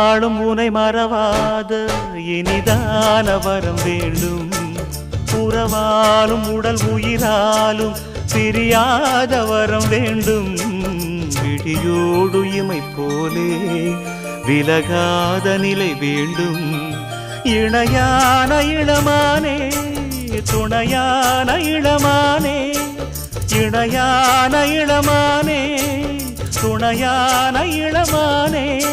நாளும் உனை மறவாத இனிதான வரம் வேண்டும். உறவாலும் உடல் உயிராலும் பிரியாத வரம் வேண்டும். விழியோடு இமை போலே விலகாத நிலை வேண்டும். இணையான இளமானே துணையான இளமானே, இணையான இளமானே துணையான இளமானே.